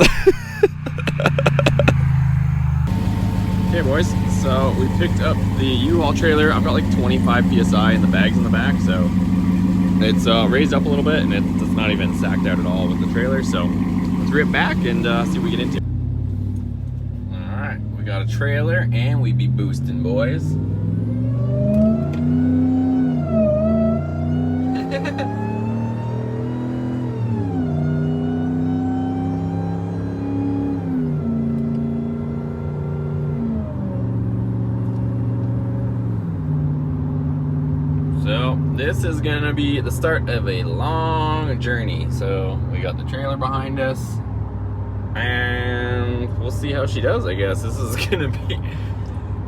us. Okay boys, so we picked up the U-Haul trailer. I've got like 25 PSI in the bags in the back, so it's raised up a little bit and it's not even sacked out at all with the trailer. So let's rip back and see what we get into. All right, we got a trailer and we be boosting, boys. So this is gonna be the start of a long journey. So we got the trailer behind us and we'll see how she does, I guess. This is gonna be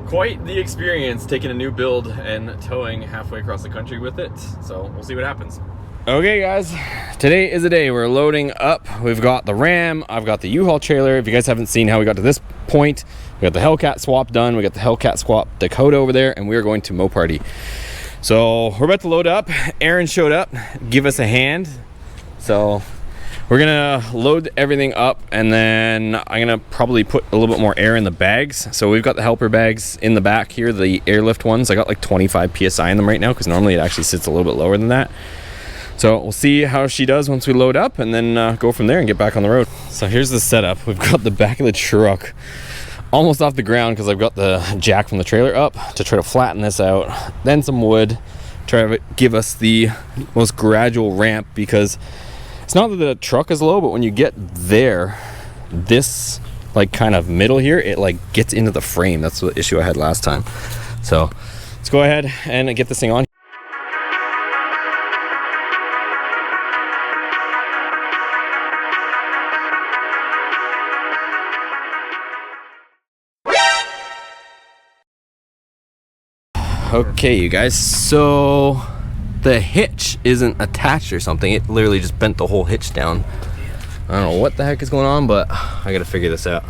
quite the experience, taking a new build and towing halfway across the country with it. So we'll see what happens. Okay guys, today is the day we're loading up. We've got the Ram, I've got the U-Haul trailer. If you guys haven't seen how we got to this point, we got the Hellcat swap done, we got the Hellcat swap Dakota over there, and we are going to MOPARTY. So we're about to load up. Aaron showed up, give us a hand. So we're gonna load everything up and then I'm gonna probably put a little bit more air in the bags. So we've got the helper bags in the back here, the airlift ones. I got like 25 PSI in them right now because normally it actually sits a little bit lower than that. So we'll see how she does once we load up and then go from there and get back on the road. So here's the setup. We've got the back of the truck almost off the ground because I've got the jack from the trailer up to try to flatten this out, then some wood, try to give us the most gradual ramp, because it's not that the truck is low, but when you get there, this like kind of middle here, it like gets into the frame. That's the issue I had last time. So let's go ahead and get this thing on. Okay, you guys, so the hitch isn't attached or something. It literally just bent the whole hitch down. I don't know what the heck is going on, but I gotta figure this out.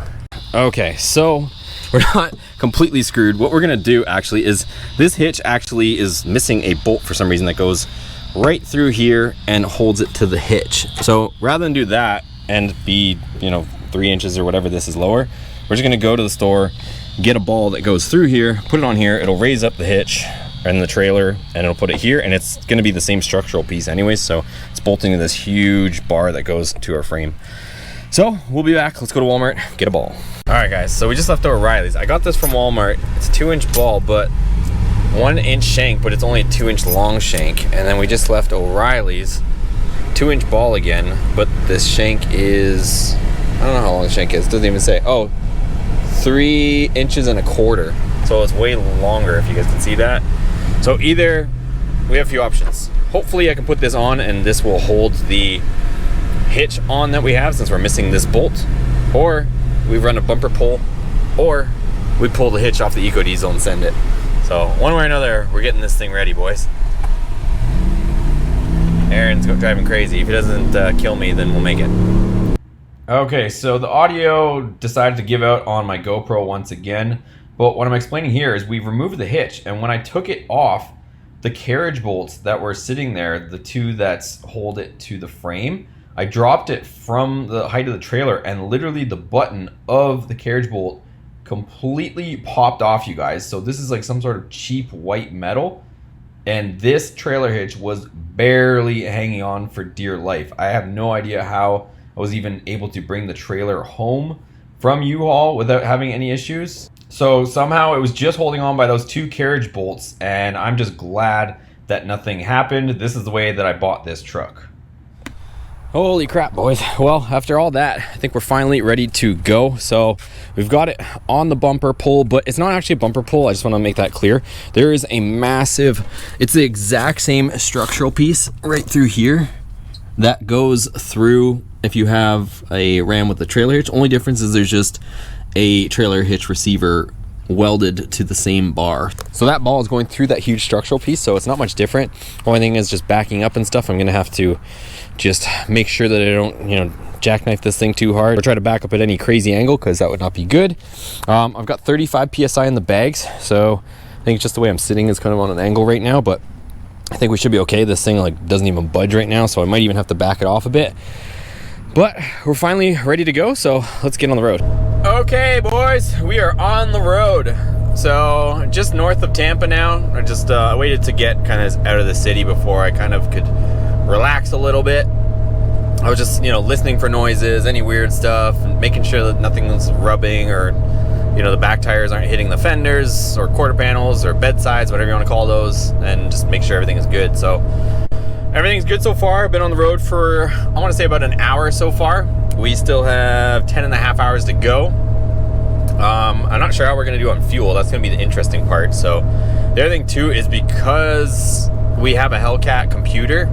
Okay, so we're not completely screwed. What we're gonna do actually is, this hitch actually is missing a bolt for some reason that goes right through here and holds it to the hitch. So rather than do that and be, 3 inches or whatever this is lower, we're just gonna go to the store, get a ball that goes through here, put it on here, it'll raise up the hitch and the trailer and it'll put it here, and it's going to be the same structural piece anyways, so it's bolting to this huge bar that goes to our frame. So we'll be back. Let's go to Walmart, get a ball. All right guys, so we just left O'Reilly's. I got this from Walmart. It's a 2-inch ball, but 1-inch shank, but it's only a 2-inch long shank. And then we just left O'Reilly's, 2-inch ball again, but this shank is, I don't know how long the shank is, it doesn't even say. Oh, 3 inches and a quarter, so it's way longer, if you guys can see that. So either, we have a few options. Hopefully I can put this on and this will hold the hitch on that we have, since we're missing this bolt, or we run a bumper pull, or we pull the hitch off the Eco Diesel and send it. So one way or another, we're getting this thing ready, boys. Aaron's driving crazy. If he doesn't kill me, then we'll make it. Okay, so the audio decided to give out on my GoPro once again, but what I'm explaining here is we've removed the hitch, and when I took it off, the carriage bolts that were sitting there, the two that hold it to the frame, I dropped it from the height of the trailer, and literally the button of the carriage bolt completely popped off, you guys. So this is like some sort of cheap white metal, and this trailer hitch was barely hanging on for dear life. I have no idea how I was even able to bring the trailer home from U-Haul without having any issues. So somehow it was just holding on by those 2 carriage bolts, and I'm just glad that nothing happened. This is the way that I bought this truck. Holy crap, boys. Well, after all that, I think we're finally ready to go. So we've got it on the bumper pull, but it's not actually a bumper pull. I just want to make that clear. There is a massive, it's the exact same structural piece right through here that goes through if you have a Ram with a trailer hitch. Only difference is there's just a trailer hitch receiver welded to the same bar. So that ball is going through that huge structural piece, so it's not much different. Only thing is just backing up and stuff. I'm gonna have to just make sure that I don't, jackknife this thing too hard or try to back up at any crazy angle, because that would not be good. I've got 35 PSI in the bags, so I think just the way I'm sitting is kind of on an angle right now, but I think we should be okay. This thing like doesn't even budge right now, so I might even have to back it off a bit. But we're finally ready to go, so let's get on the road. Okay, boys, we are on the road. So just north of Tampa now. I just waited to get kind of out of the city before I kind of could relax a little bit. I was just, listening for noises, any weird stuff, and making sure that nothing's rubbing or, the back tires aren't hitting the fenders or quarter panels or bedsides, whatever you want to call those, and just make sure everything is good. So everything's good so far. I've been on the road for, I want to say about an hour so far. We still have 10.5 hours to go. I'm not sure how we're going to do on fuel. That's going to be the interesting part. So the other thing too is because we have a Hellcat computer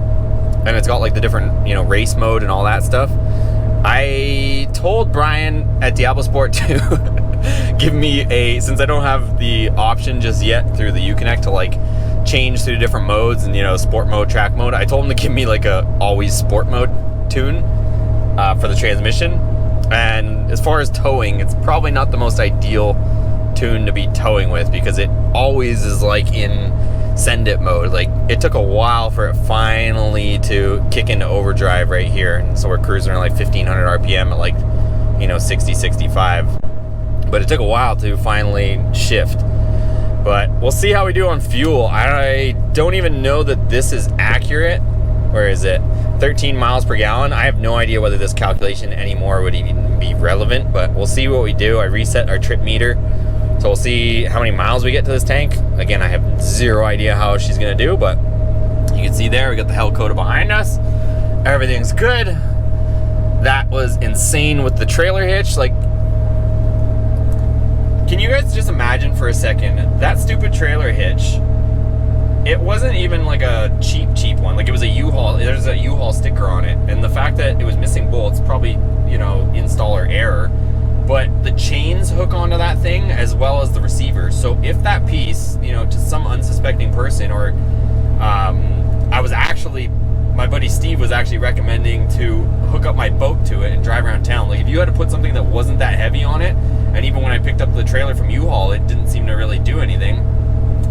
and it's got like the different, race mode and all that stuff. I told Brian at Diablo Sport to give me since I don't have the option just yet through the Uconnect to like change through different modes and, sport mode, track mode. I told him to give me like a always sport mode tune for the transmission. And as far as towing, it's probably not the most ideal tune to be towing with because it always is like in send it mode. Like it took a while for it finally to kick into overdrive right here. And so we're cruising around like 1500 RPM at like, 60, 65. But it took a while to finally shift. But we'll see how we do on fuel. I don't even know that this is accurate. Where is it? 13 miles per gallon. I have no idea whether this calculation anymore would even be relevant, but we'll see what we do. I reset our trip meter, so we'll see how many miles we get to this tank. Again, I have zero idea how she's gonna do, but you can see there, we got the Hellcat behind us. Everything's good. That was insane with the trailer hitch. Like, can you guys just imagine for a second, that stupid trailer hitch, it wasn't even like a cheap one. Like it was a U-Haul. There's a U-Haul sticker on it. And the fact that it was missing bolts, probably, installer error. But the chains hook onto that thing as well as the receiver. So if that piece, to some unsuspecting person or my buddy Steve was actually recommending to hook up my boat to it and drive around town. Like if you had to put something that wasn't that heavy on it, and even when I picked up the trailer from U-Haul, it didn't seem to really do anything.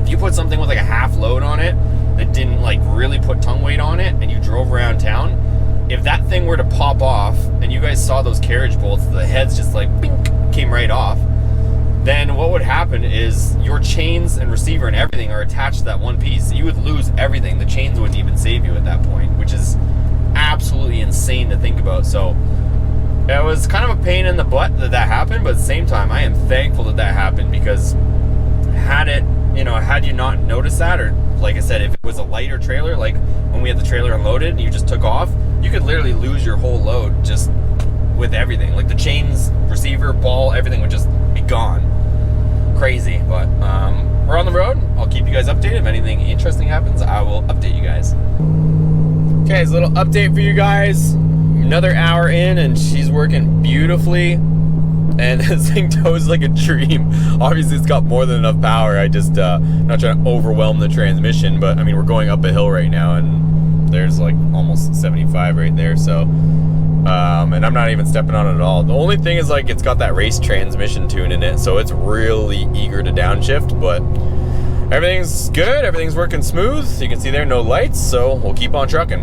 If you put something with like a half load on it that didn't like really put tongue weight on it and you drove around town, if that thing were to pop off and you guys saw those carriage bolts, the heads just like bink, came right off, then what would happen is your chains and receiver and everything are attached to that one piece. You would lose everything. The chains wouldn't even save you at that point, which is absolutely insane to think about. So it was kind of a pain in the butt that happened, but at the same time, I am thankful that happened because had you not noticed that, or like I said, if it was a lighter trailer, like when we had the trailer unloaded and you just took off, you could literally lose your whole load just with everything. Like the chains, receiver, ball, everything would just be gone. Crazy, but we're on the road. I'll keep you guys updated. If anything interesting happens, I will update you guys. Okay, it's a little update for you guys. Another hour in and she's working beautifully. And this thing tows like a dream. Obviously, it's got more than enough power. I just, not trying to overwhelm the transmission, but I mean, we're going up a hill right now and there's like almost 75 right there. So, and I'm not even stepping on it at all. The only thing is like, it's got that race transmission tune in it. So it's really eager to downshift, but everything's good. Everything's working smooth. You can see there, no lights. So we'll keep on trucking.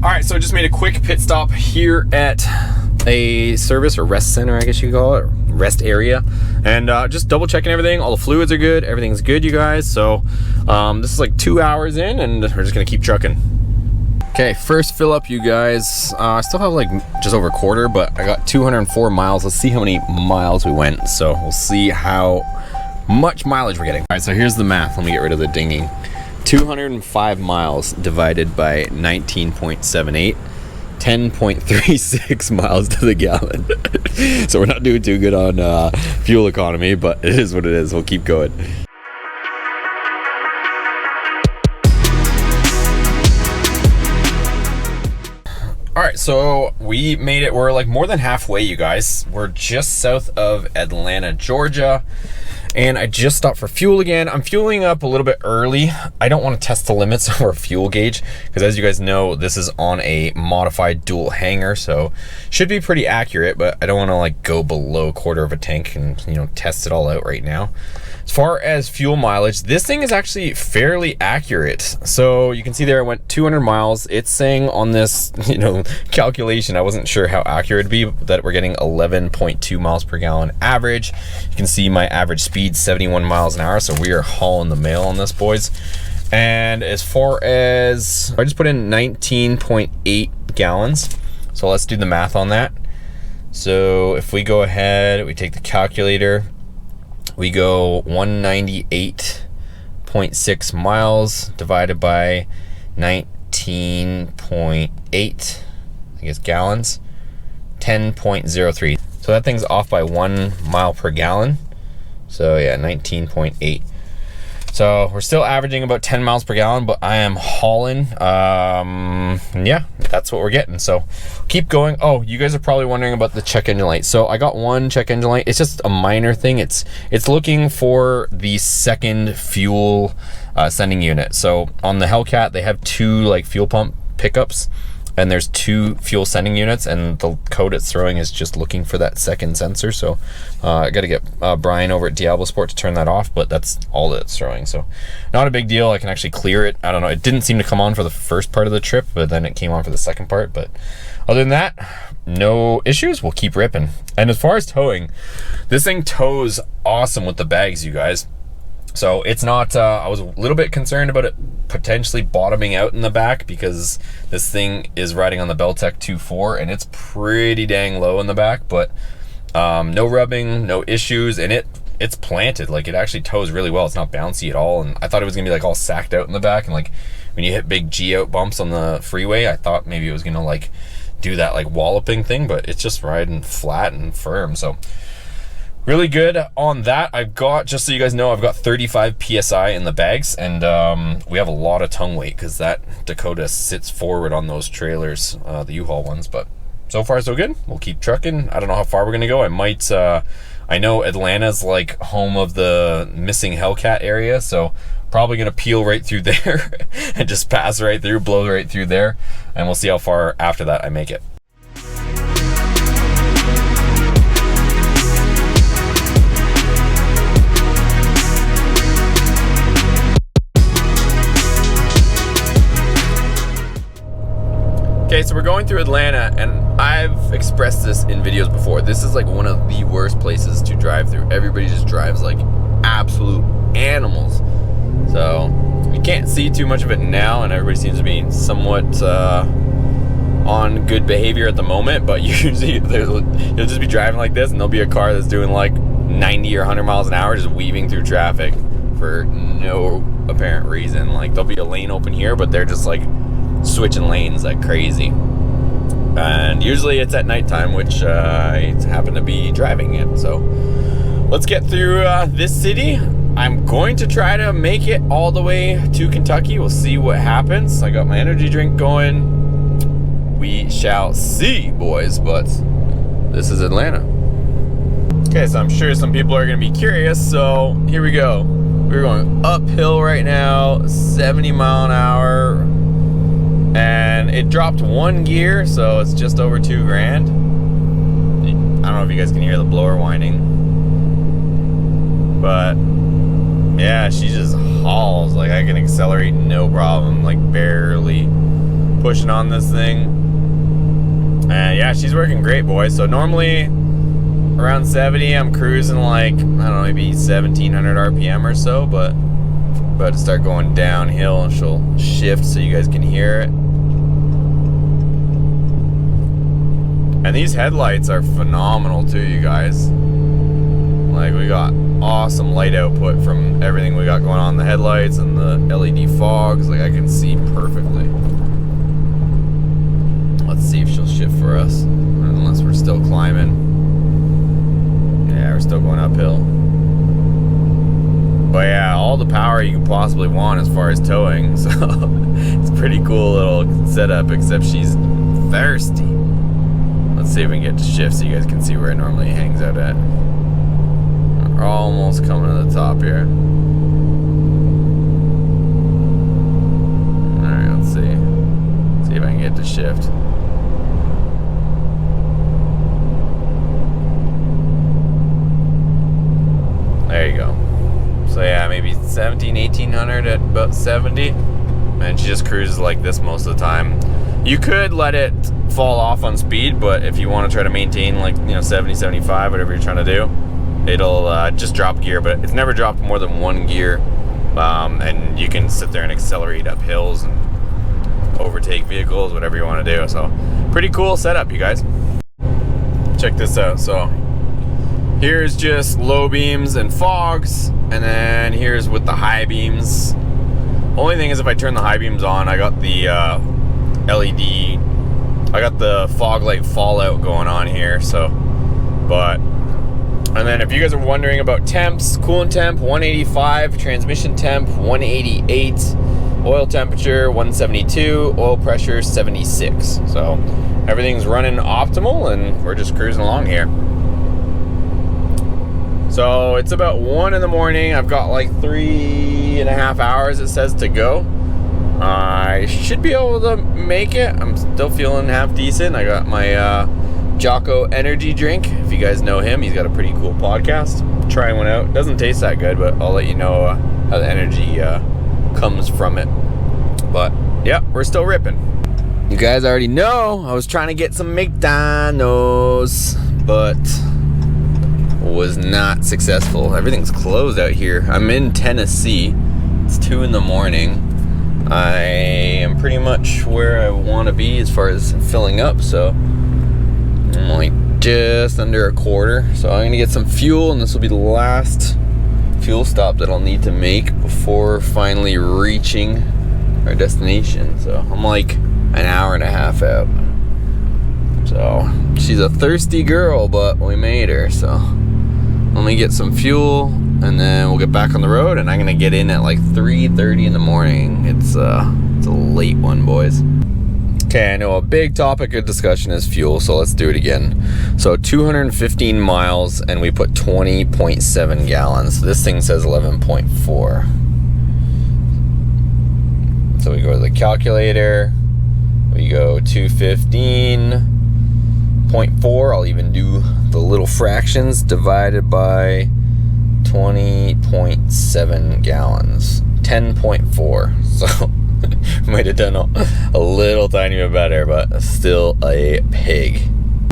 All right, so I just made a quick pit stop here at a service or rest center, I guess you could call it, rest area, and just double checking everything. All the fluids are good, everything's good, you guys. So this is like 2 hours in and we're just gonna keep trucking. Okay, first fill up, you guys. I still have like just over a quarter, but I got 204 miles. Let's see how many miles we went. So we'll see how much mileage we're getting. All right, so here's the math. Let me get rid of the dinging. 205 miles divided by 19.78. 10.36 miles to the gallon. So we're not doing too good on fuel economy, but it is what it is. We'll keep going. All right, so we made it. We're like more than halfway, you guys. We're just south of Atlanta, Georgia. and I just stopped for fuel again. I'm fueling up a little bit early. I don't want to test the limits of our fuel gauge because, as you guys know, this is on a modified dual hanger, so should be pretty accurate, but I don't want to like go below a quarter of a tank and, you know, test it all out right now. As far as fuel mileage, this thing is actually fairly accurate. So you can see there I went 200 miles. It's saying on this, you know, calculation, I wasn't sure how accurate it'd be, that we're getting 11.2 miles per gallon average. You can see my average speed 71 miles an hour, so we are hauling the mail on this, boys. And as far as, I just put in 19.8 gallons. So let's do the math on that. So if we go ahead, we take the calculator, we go 198.6 miles divided by 19.8, I guess, gallons, 10.03. So that thing's off by 1 mile per gallon. So yeah, 19.8. So we're still averaging about 10 miles per gallon, but I am hauling. Yeah, that's what we're getting. So keep going. Oh, you guys are probably wondering about the check engine light. So I got one check engine light. It's just a minor thing. It's looking for the second fuel sending unit. So on the Hellcat, they have two like fuel pump pickups, and there's two fuel sending units, and the code it's throwing is just looking for that second sensor. So I got to get Brian over at Diablo Sport to turn that off, but that's all that it's throwing. So not a big deal. I can actually clear it. I don't know. It didn't seem to come on for the first part of the trip, but then it came on for the second part. But other than that, no issues. We'll keep ripping. And as far as towing, this thing tows awesome with the bags, you guys. So it's not, I was a little bit concerned about it potentially bottoming out in the back because this thing is riding on the Beltec 2.4 and it's pretty dang low in the back, but no rubbing, no issues, and it's planted. Like, it actually tows really well. It's not bouncy at all, and I thought it was gonna be like all sacked out in the back, and like when you hit big G out bumps on the freeway, I thought maybe it was gonna like do that like walloping thing, but it's just riding flat and firm. So really good on that. I've got, just so you guys know, I've got 35 PSI in the bags, and we have a lot of tongue weight because that Dakota sits forward on those trailers, the U-Haul ones, but so far so good. We'll keep trucking. I don't know how far we're gonna go. I might, I know Atlanta's like home of the missing Hellcat area, so probably gonna peel right through there and just pass right through, blow right through there, and we'll see how far after that I make it. Okay, so we're going through Atlanta, and I've expressed this in videos before. This is like one of the worst places to drive through. Everybody just drives like absolute animals. So you can't see too much of it now, and everybody seems to be somewhat on good behavior at the moment, but usually you'll just be driving like this, and there'll be a car that's doing like 90 or 100 miles an hour just weaving through traffic for no apparent reason. Like, there'll be a lane open here, but they're just like switching lanes like crazy, and usually it's at nighttime, which I happen to be driving it. So let's get through this city. I'm going to try to make it all the way to Kentucky. We'll see what happens. I got my energy drink going. We shall see, boys, but this is Atlanta. Okay, so I'm sure some people are going to be curious, so here we go. We're going uphill right now, 70 mile an hour, and it dropped one gear, so it's just over $2 grand. I don't know if you guys can hear the blower whining, but yeah, she just hauls. Like, I can accelerate no problem, like barely pushing on this thing. And yeah, she's working great, boys. So normally around 70, I'm cruising like, I don't know, maybe 1700 RPM or so, but about to start going downhill, and she'll shift so you guys can hear it. And these headlights are phenomenal too, you guys. Like, we got awesome light output from everything we got going on in the headlights and the LED fogs. Like, I can see perfectly. Let's see if she'll shift for us, unless we're still climbing. Yeah, we're still going uphill. But yeah, all the power you can possibly want as far as towing. So it's a pretty cool little setup, except she's thirsty. Let's see if we can get to shift so you guys can see where it normally hangs out at. We're almost coming to the top here. Alright, let's see. See if I can get to shift. There you go. So yeah, maybe 1800 at about 70. And she just cruises like this most of the time. You could let it fall off on speed, but if you want to try to maintain like, 70, 75, whatever you're trying to do, it'll just drop gear, but it's never dropped more than one gear. And you can sit there and accelerate up hills and overtake vehicles, whatever you want to do. So pretty cool setup, you guys. Check this out. So here's just low beams and fogs, and then here's with the high beams. Only thing is, if I turn the high beams on, I got the LED, I got the fog light fallout going on here, so, but, and then if you guys are wondering about temps, coolant temp 185, transmission temp 188, oil temperature 172, oil pressure 76, so everything's running optimal and we're just cruising along here. So it's about 1 in the morning. I've got like 3.5 hours, it says, to go. I should be able to make it. I'm still feeling half decent. I got my Jocko energy drink. If you guys know him, he's got a pretty cool podcast. Trying one out. Doesn't taste that good, but I'll let you know how the energy comes from it. But yeah, we're still ripping. You guys already know I was trying to get some McDonald's, but was not successful. Everything's closed out here. I'm in Tennessee. It's 2 in the morning. I am pretty much where I want to be as far as filling up, so I'm like just under a quarter. So I'm gonna get some fuel, and this will be the last fuel stop that I'll need to make before finally reaching our destination. So I'm like an hour and a half out. So she's a thirsty girl, but we made her. So let me get some fuel, and then we'll get back on the road, and I'm gonna get in at like 3:30 in the morning. It's a late one, boys. Okay, I know a big topic of discussion is fuel, so let's do it again. So 215 miles, and we put 20.7 gallons. This thing says 11.4. So we go to the calculator, we go 215.4, I'll even do the little fractions, divided by 20.7 gallons, 10.4. So might have done a little tiny bit better, but still a pig.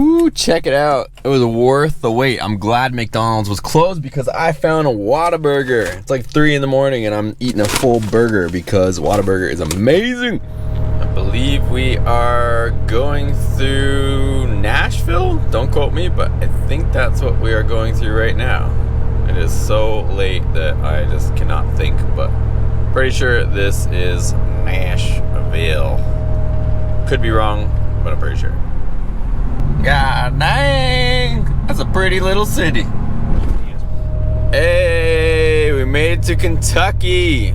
Ooh, check it out. It was worth the wait. I'm glad McDonald's was closed because I found a Whataburger. It's like 3 in the morning and I'm eating a full burger because Whataburger is amazing. I believe we are going through Nashville. Don't quote me, but I think that's what we are going through right now. It is so late that I just cannot think, but pretty sure this is Nashville. Could be wrong, but I'm pretty sure. God dang, that's a pretty little city. Hey, we made it to Kentucky.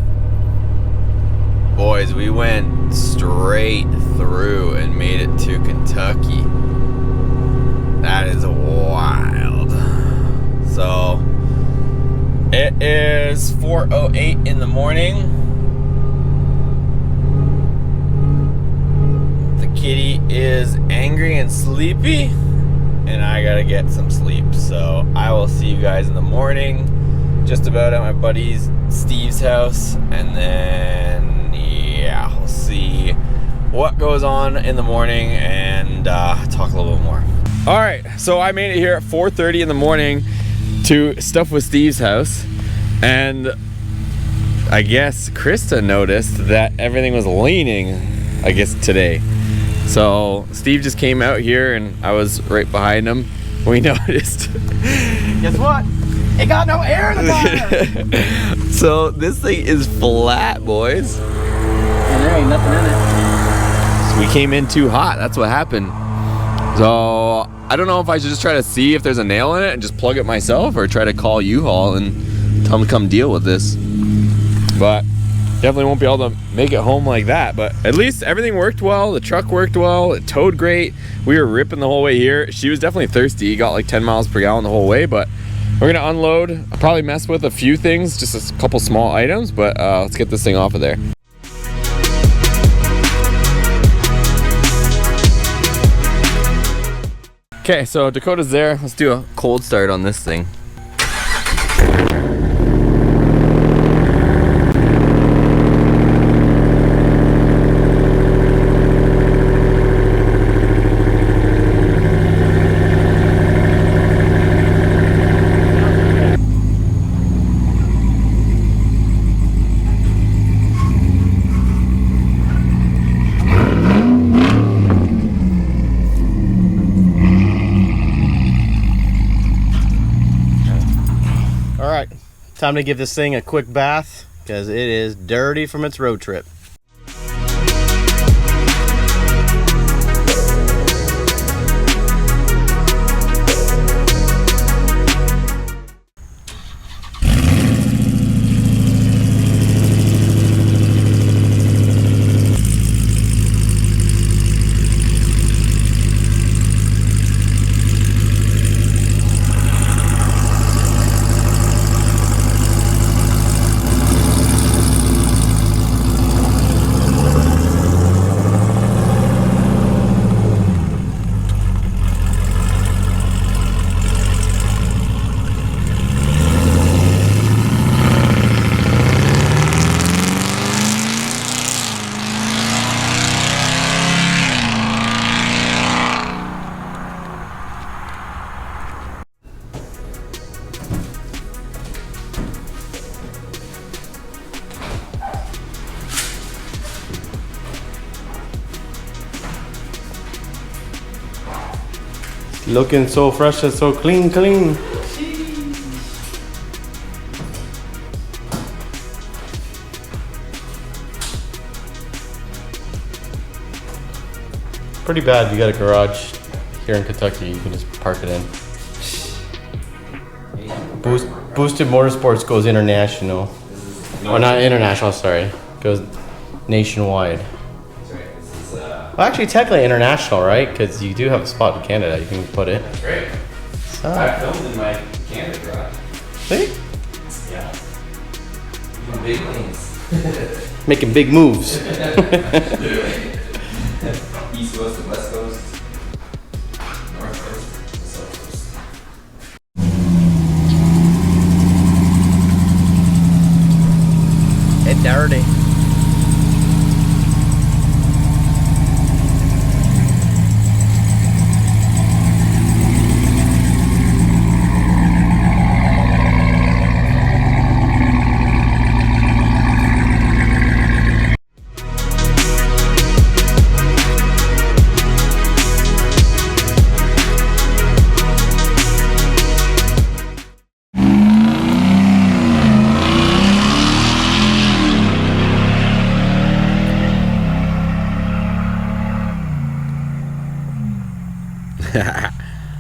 Boys, we went straight through and made it to Kentucky. That is wild. So, it is 4:08 in the morning. The kitty is angry and sleepy, and I gotta get some sleep. So, I will see you guys in the morning, just about at my buddy Steve's house, and then yeah, we'll see what goes on in the morning and talk a little bit more. All right, so I made it here at 4:30 in the morning to stuff with Steve's house, and I guess Krista noticed that everything was leaning, I guess, today. So Steve just came out here and I was right behind him. We noticed. Guess what? It got no air in the tire. So this thing is flat, boys. And there ain't nothing in it. So we came in too hot. That's what happened. So I don't know if I should just try to see if there's a nail in it and just plug it myself, or try to call U-Haul and tell them to come deal with this. But definitely won't be able to make it home like that. But at least everything worked well. The truck worked well. It towed great. We were ripping the whole way here. She was definitely thirsty. Got like 10 miles per gallon the whole way, but We're gonna unload. I'll probably mess with a few things, just a couple small items, but let's get this thing off of there. Okay, so Dakota's there. Let's do a cold start on this thing. Time to give this thing a quick bath because it is dirty from its road trip. Looking so fresh and so clean. Pretty bad. You got a garage here in Kentucky. You can just park it in. Boosted Motorsports goes international. Oh, not international. Sorry, goes nationwide. Well, actually, technically international, right? Because you do have a spot in Canada. You can put it. That's great. So. I filmed in my Canada garage. See? Yeah. Doing big things. Making big moves. East Coast and West Coast. North Coast and South Coast. It's dirty.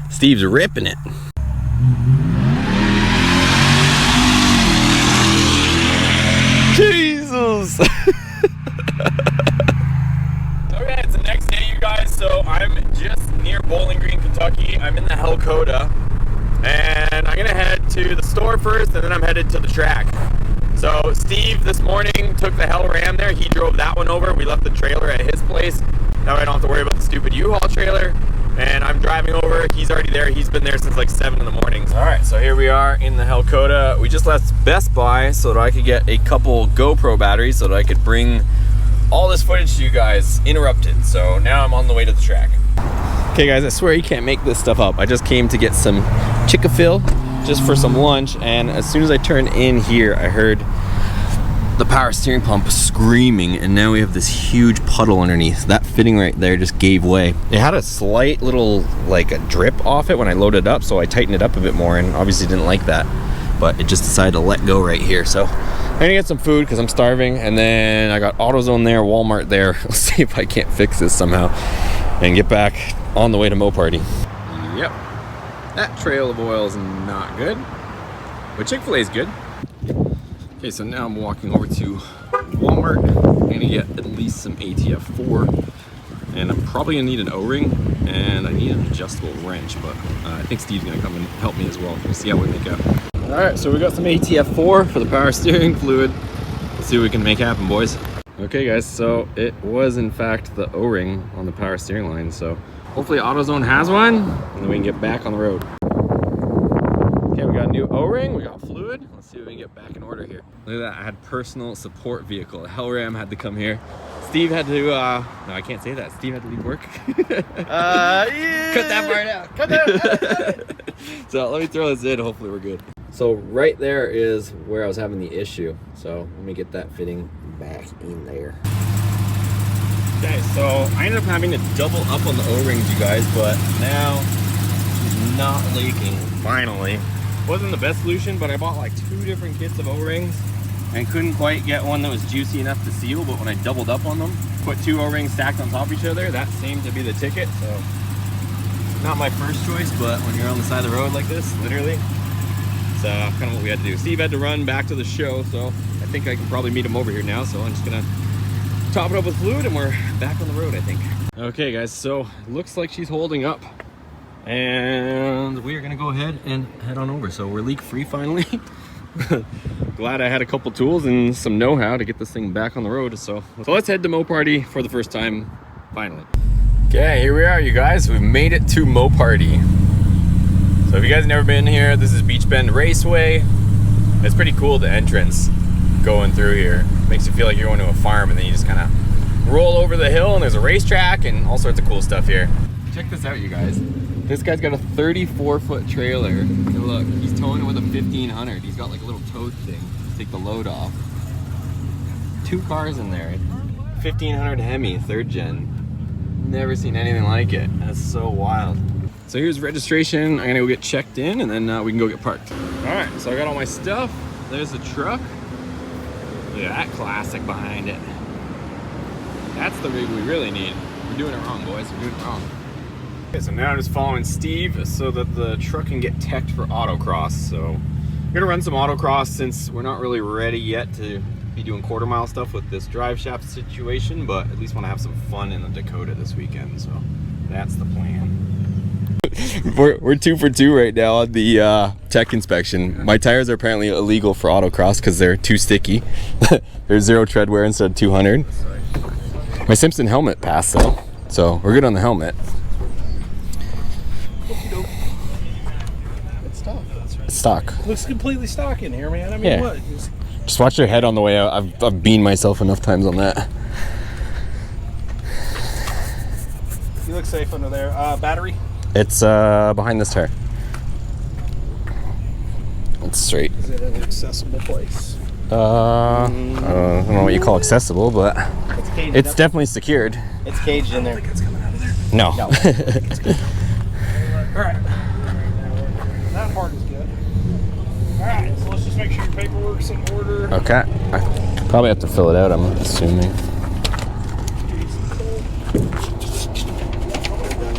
Steve's ripping it. Jesus. Okay, it's the next day, you guys. So I'm just near Bowling Green, Kentucky. I'm in the Hellcat, and I'm gonna head to the store first, and then I'm headed to the track. So Steve this morning took the Hell Ram there. He drove that one over. We left the trailer at his place. Now I don't have to worry about the stupid U-Haul trailer. And I'm driving over. He's already there. He's been there since like 7 in the morning. All right, so here we are in the Hellcat. We just left Best Buy so that I could get a couple GoPro batteries so that I could bring all this footage to you guys uninterrupted. So now I'm on the way to the track. Okay guys, I swear you can't make this stuff up. I just came to get some Chick-fil just for some lunch, and as soon as I turned in here, I heard the power steering pump screaming, and now we have this huge puddle underneath. That fitting right there just gave way. It had a slight little like a drip off it when I loaded it up, so I tightened it up a bit more, and obviously didn't like that, but it just decided to let go right here. So I'm gonna get some food because I'm starving, and then I got AutoZone there, Walmart there. Let's see if I can't fix this somehow and get back on the way to MOPARTY. Yep, that trail of oil is not good, but Chick-fil-A is good. Okay, so now I'm walking over to Walmart. I'm gonna get at least some ATF4, and I'm probably gonna need an O-ring, and I need an adjustable wrench, but I think Steve's gonna come and help me as well. We'll see how we make out. All right, so we got some ATF4 for the power steering fluid. Let's see what we can make happen, boys. Okay guys, so it was in fact the O-ring on the power steering line, so hopefully AutoZone has one, and then we can get back on the road. Okay, we got a new O-ring, we got fluid. Let's see if we can get back in order here. Look at that, I had personal support vehicle. The Hellram had to come here. Steve had to, no, I can't say that. Steve had to leave work. Yeah. Cut that part out. Cut that. So let me throw this in, hopefully we're good. So right there is where I was having the issue. So let me get that fitting back in there. Okay, so I ended up having to double up on the O-rings, you guys, but now it's not leaking, finally. Wasn't the best solution, but I bought like 2 different kits of O-rings and couldn't quite get one that was juicy enough to seal, but when I doubled up on them, put 2 O-rings stacked on top of each other, that seemed to be the ticket. So not my first choice, but when you're on the side of the road like this, literally, it's kind of what we had to do. Steve had to run back to the show, so I think I can probably meet him over here now, so I'm just gonna top it up with fluid and we're back on the road, I think. Okay guys, so it looks like she's holding up and we are gonna go ahead and head on over. So we're leak free finally. Glad I had a couple tools and some know-how to get this thing back on the road. So let's head to MOPARTY for the first time, finally. Okay, here we are, you guys. We've made it to MOPARTY. So if you guys have never been here, this is Beach Bend Raceway. It's pretty cool, the entrance going through here. Makes you feel like you're going to a farm, and then you just kind of roll over the hill and there's a racetrack and all sorts of cool stuff here. Check this out, you guys. This guy's got a 34-foot trailer. And look, he's towing it with a 1500. He's got like a little tow thing to take the load off. 2 cars in there. 1500 Hemi, 3rd gen. Never seen anything like it. That's so wild. So here's registration. I'm gonna go get checked in and then we can go get parked. All right, so I got all my stuff. There's the truck. Look at that classic behind it. That's the rig we really need. We're doing it wrong, boys. We're doing it wrong. Okay, so now I'm just following Steve so that the truck can get teched for autocross. So I'm gonna run some autocross since we're not really ready yet to be doing quarter-mile stuff with this drive shaft situation, but at least want to have some fun in the Dakota this weekend. So that's the plan. We're 2 for 2 right now on the tech inspection. My tires are apparently illegal for autocross because they're too sticky. There's 0 tread wear instead of 200. My Simpson helmet passed though, so we're good on the helmet. It's stock. That's right. It's stock. Looks completely stock in here, man. I mean, Yeah. what? Just watch your head on the way out. I've beamed myself enough times on that. You look safe under there. Battery? It's behind this tire. It's straight. Is it an accessible place? I don't know what you call accessible, but It's caged. it's definitely secured. It's caged in there. No. All right. That part is good. All right. So let's just make sure your paperwork's in order. Okay. I probably have to fill it out, I'm assuming.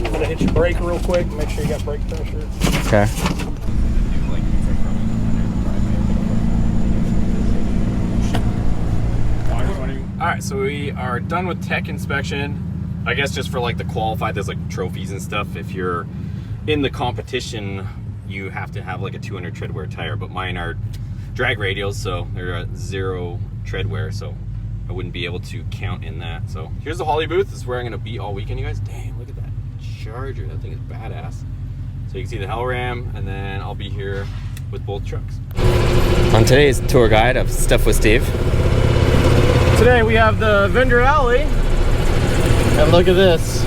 I'm gonna hit your brake real quick. Make sure you got brake pressure. Okay. Alright, so we are done with tech inspection. I guess just for like the qualified, there's like trophies and stuff. If you're in the competition, you have to have like a 200 tread wear tire, but mine are drag radials, so they're a 0 tread wear, so I wouldn't be able to count in that. So here's the Holly booth. This is where I'm gonna be all weekend, you guys. Dang, look at that Charger. That thing is badass. So you can see the Hellram, and then I'll be here with both trucks. On today's tour guide of Stuff with Steve, today we have the Vendor Alley. And look at this.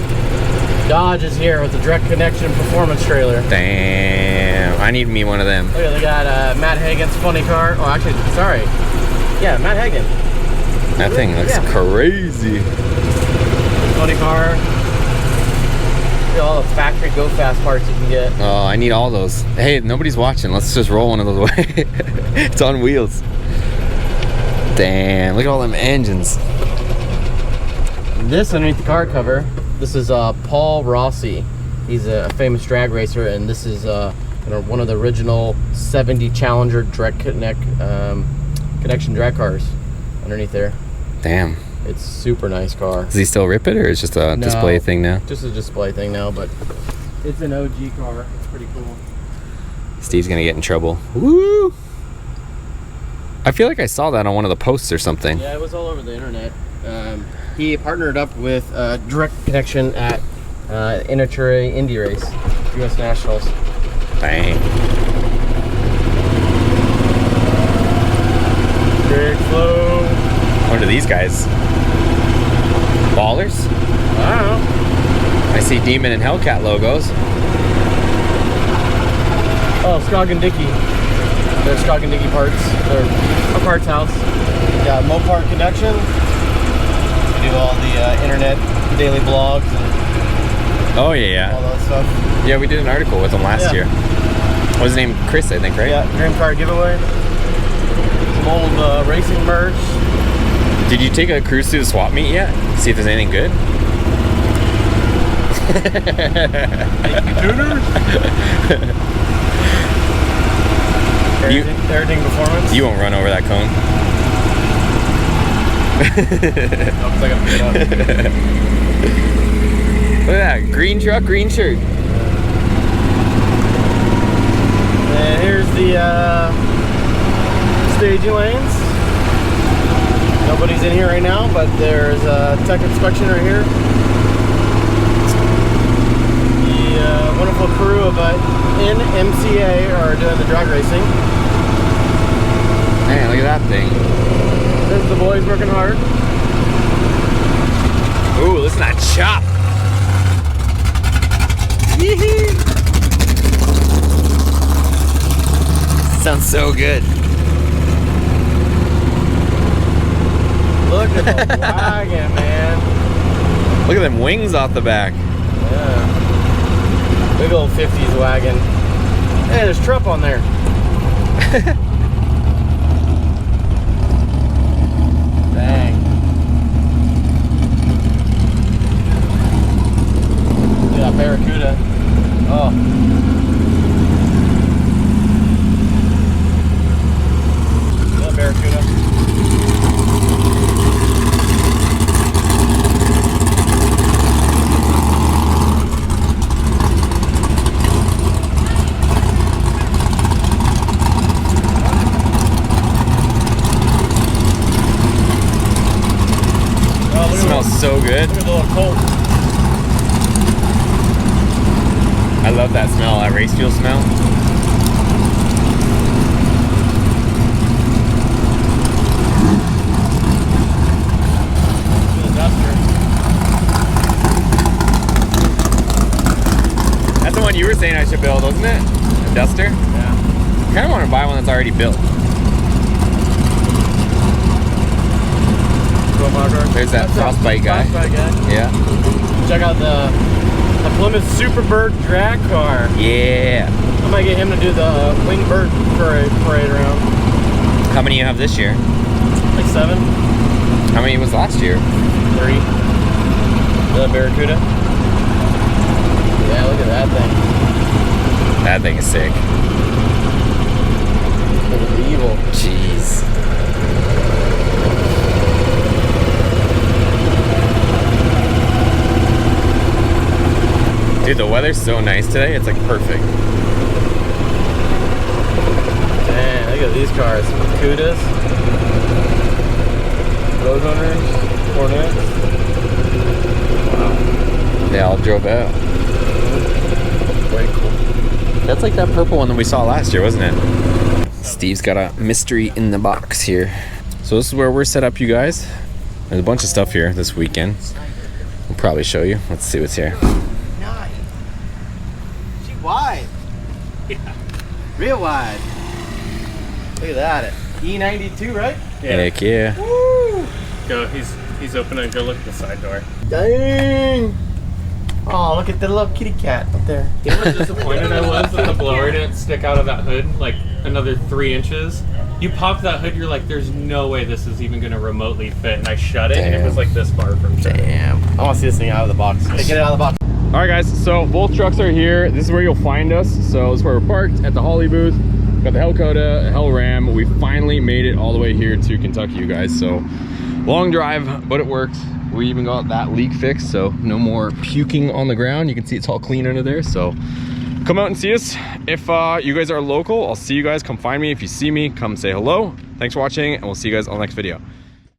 Dodge is here with the direct connection performance trailer. Damn, I need me one of them. Look at, they got Matt Hagen's funny car. Oh, actually, sorry. Yeah, Matt Hagen. That thing looks crazy. Funny car. Look at all the factory go fast parts you can get. Oh, I need all those. Hey, nobody's watching. Let's just roll one of those away. It's on wheels. Damn, look at all them engines. This underneath the car cover, this is Paul Rossi. He's a famous drag racer, and this is one of the original 70 Challenger direct connection drag cars underneath there. Damn. It's super nice car. Does he still rip it, or is it just a display thing now? Just a display thing now, but it's an OG car. It's pretty cool. Steve's gonna get in trouble. Woo! I feel like I saw that on one of the posts or something. Yeah, it was all over the internet. He partnered up with Direct Connection at Inature Indy Race, U.S. Nationals. Bang. Big flow. What are these guys? Ballers? I don't know. I see Demon and Hellcat logos. Oh, Scog and Dickey. They're Scog and Dickey parts. They're a parts house. Got Mopart connection. We do all the internet daily blogs and Oh yeah, all that stuff. yeah. We did an article with him last year. What was his name? Chris, I think, right? Yeah, Dream Car giveaway. Some old racing merch. Did you take a cruise to the swap meet yet? See if there's anything good? Thank you, tuners. Everything performance. You won't run over that cone. No, 'cause I gotta pick it up. Look at that, green truck, green shirt. And here's the staging lanes. Nobody's in here right now, but there's a tech inspection right here. The wonderful crew of NMCA are doing the drag racing. Man, look at that thing. There's the boys working hard. Ooh, listen to that chop. Sounds so good. Look at the wagon, man. Look at them wings off the back. Yeah. Big old 50s wagon. Hey, there's Trump on there. Dang. Look at that Barracuda. Oh. Look at that Barracuda. Smells so good. Look at the little Colt. I love that smell, that race fuel smell. The Duster. That's the one you were saying I should build, wasn't it? A Duster? Yeah. I kind of want to buy one that's already built. There's that frostbite guy. Frostbite guy. Yeah. Check out the Plymouth Superbird drag car. Yeah. I might get him to do the wing bird parade around. How many you have this year? Like 7. How many was last year? 3. The Barracuda. Yeah, look at that thing. That thing is sick. Look at the evil. Jeez. Dude, the weather's so nice today. It's like perfect. Man, look at these cars. Cudas. Roadrunners. Hornets. Wow. They all drove out. Way cool. That's like that purple one that we saw last year, wasn't it? Steve's got a mystery in the box here. So this is where we're set up, you guys. There's a bunch of stuff here this weekend. We'll probably show you. Let's see what's here. Nice. She wide. Yeah. Real wide. Look at that. E92, right? Heck yeah. Woo! Go, he's opening. Go look at the side door. Dang. Oh, look at the little kitty cat up there. You know how disappointed I was that the blower didn't stick out of that hood like another 3 inches? You pop that hood, you're like, there's no way this is even going to remotely fit. And I shut it, and it was like this far from shutting. Damn. I want to see this thing out of the box. Hey, get it out of the box. All right, guys. So both trucks are here. This is where you'll find us. So this is where we're parked at the Holly booth. Got the Hellcat, Hell Ram. We finally made it all the way here to Kentucky, you guys. So Long drive, but it worked. We even got that leak fixed, so no more puking on the ground. You can see it's all clean under there, so come out and see us. If you guys are local, I'll see you guys. Come find me. If you see me, come say hello. Thanks for watching, and we'll see you guys on the next video.